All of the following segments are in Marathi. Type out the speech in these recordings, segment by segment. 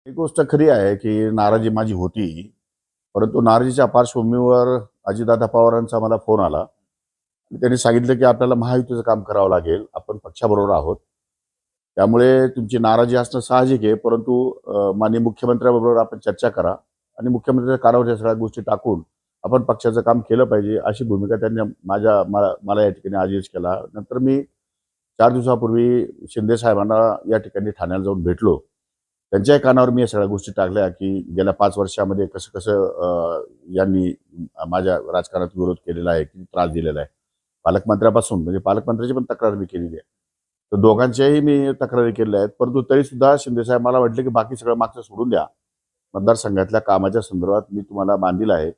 एक गोष्ट खरी आहे की नाराजी माझी होती. परंतु नाराजीच्या पार्श्वभूमीवर अजितदादा पवारांचा मला फोन आला. त्यांनी सांगितलं की आपल्याला महायुतीचं काम करावं लागेल. आपण पक्षाबरोबर आहोत. त्यामुळे तुमची नाराजी असणं साहजिक आहे. परंतु माननीय मुख्यमंत्र्यांबरोबर आपण चर्चा करा आणि मुख्यमंत्र्यांच्या कानावर या सगळ्या गोष्टी टाकून आपण पक्षाचं काम केलं पाहिजे, अशी भूमिका त्यांनी मला या ठिकाणी आदेश केला. नंतर मी 4 दिवसापूर्वी शिंदे साहेबांना या ठिकाणी ठाण्याला जाऊन भेटलो. त्यांच्याही कानावर मी या सगळ्या गोष्टी टाकल्या, की गेल्या 5 वर्षामध्ये कसं-कसं यांनी माझ्या राजकारणात विरोध केलेला आहे, किती त्रास दिलेला आहे. पालकमंत्र्यापासून म्हणजे पालकमंत्र्याची पण तक्रार मी केलेली आहे. तर दोघांच्याही मी तक्रारी केलेल्या आहेत. परंतु तरीसुद्धा शिंदेसाहेब मला म्हटले, की बाकी सगळं मागचं सोडून द्या. मतदारसंघातल्या कामाच्या संदर्भात मी तुम्हाला बांधील आहे.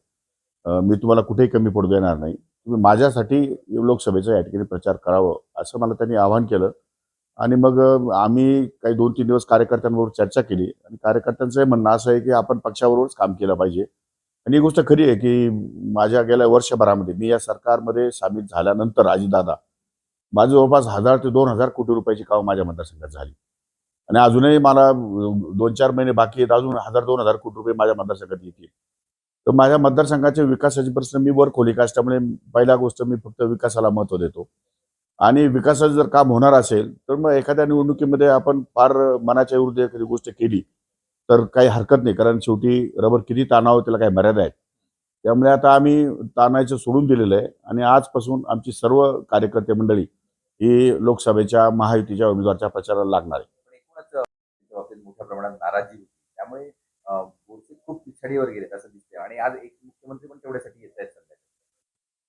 मी तुम्हाला कुठेही कमी पडू देणार नाही. तुम्ही माझ्यासाठी लोकसभेचा या ठिकाणी प्रचार करावं, असं मला त्यांनी आवाहन केलं. आणि मग आम्ही काही 2-3 दिवस कार्यकर्त्यांबरोबर चर्चा केली आणि कार्यकर्त्यांचं म्हणणं असं आहे, की आपण पक्षाबरोबरच काम केलं पाहिजे. आणि ही गोष्ट खरी आहे, की माझ्या गेल्या वर्षभरामध्ये मी या सरकारमध्ये सामील झाल्यानंतर अजितदादा, माझं जवळपास 1000 ते 2000 कोटी रुपयाची कामं माझ्या मतदारसंघात झाली. आणि अजूनही मला 2-4 महिने बाकी आहेत. अजून 1000-2000 कोटी रुपये माझ्या मतदारसंघात येतील. तर माझ्या मतदारसंघाच्या विकासाची प्रश्न मी वरखोलिका असल्यामुळे पहिला गोष्ट मी फक्त विकासाला महत्त्व देतो. आणि विकासाचं जर काम होणार असेल, तर मग एखाद्या निवडणुकीमध्ये आपण फार मनाच्या विरुद्ध एखादी गोष्ट केली, तर काही हरकत नाही. कारण शेवटी रबर किती ताणावं त्याला काही मर्यादा आहेत. त्यामुळे आता आम्ही ताणायचं सोडून दिलेलं आहे आणि आजपासून आमची सर्व कार्यकर्ते मंडळी ही लोकसभेच्या महायुतीच्या उमेदवाराच्या प्रचाराला लागणार आहे. पण एकूणच त्या बाबतीत मोठ्या प्रमाणात नाराजी होती. त्यामुळे बोरसे खूप पिछाडीवर गेलेत असं दिसतंय आणि आज एक मुख्यमंत्री पण तेवढ्यासाठी येत आहेत सध्या.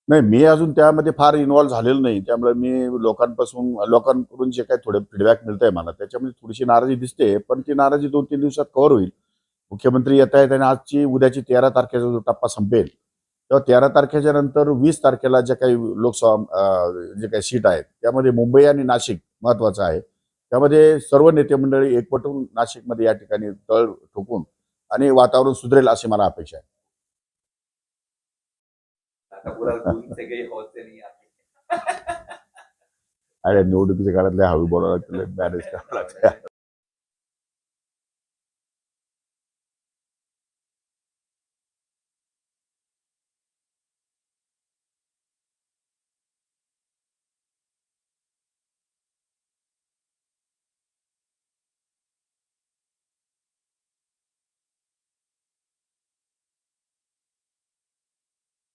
नाही, मी अजून त्यामध्ये फार इन्व्हॉल्व झालेलो नाही. त्यामुळे मी लोकांकडून जे काही थोडे फीडबॅक मिळतंय मला, त्याच्यामध्ये थोडीशी नाराजी दिसते. पण ती नाराजी 2-3 दिवसात कव्हर होईल. मुख्यमंत्री येत आहेत आणि उद्याची 13 तारखेचा जो टप्पा संपेल, तेव्हा 13 तारखेच्या नंतर 20 तारखेला ज्या काही जे काही सीट आहेत, त्यामध्ये मुंबई आणि नाशिक महत्त्वाचं आहे. त्यामध्ये सर्व नेते मंडळी एकवटून नाशिकमध्ये या ठिकाणी तळ ठोकून आणि वातावरण सुधरेल अशी मला अपेक्षा आहे. आता पुरा दोन सगळे होते नाही आहे. अरे निवडणुकीच्या काळात लय हळू बोलावं लागतं, लय मॅनेज करावं लागतं.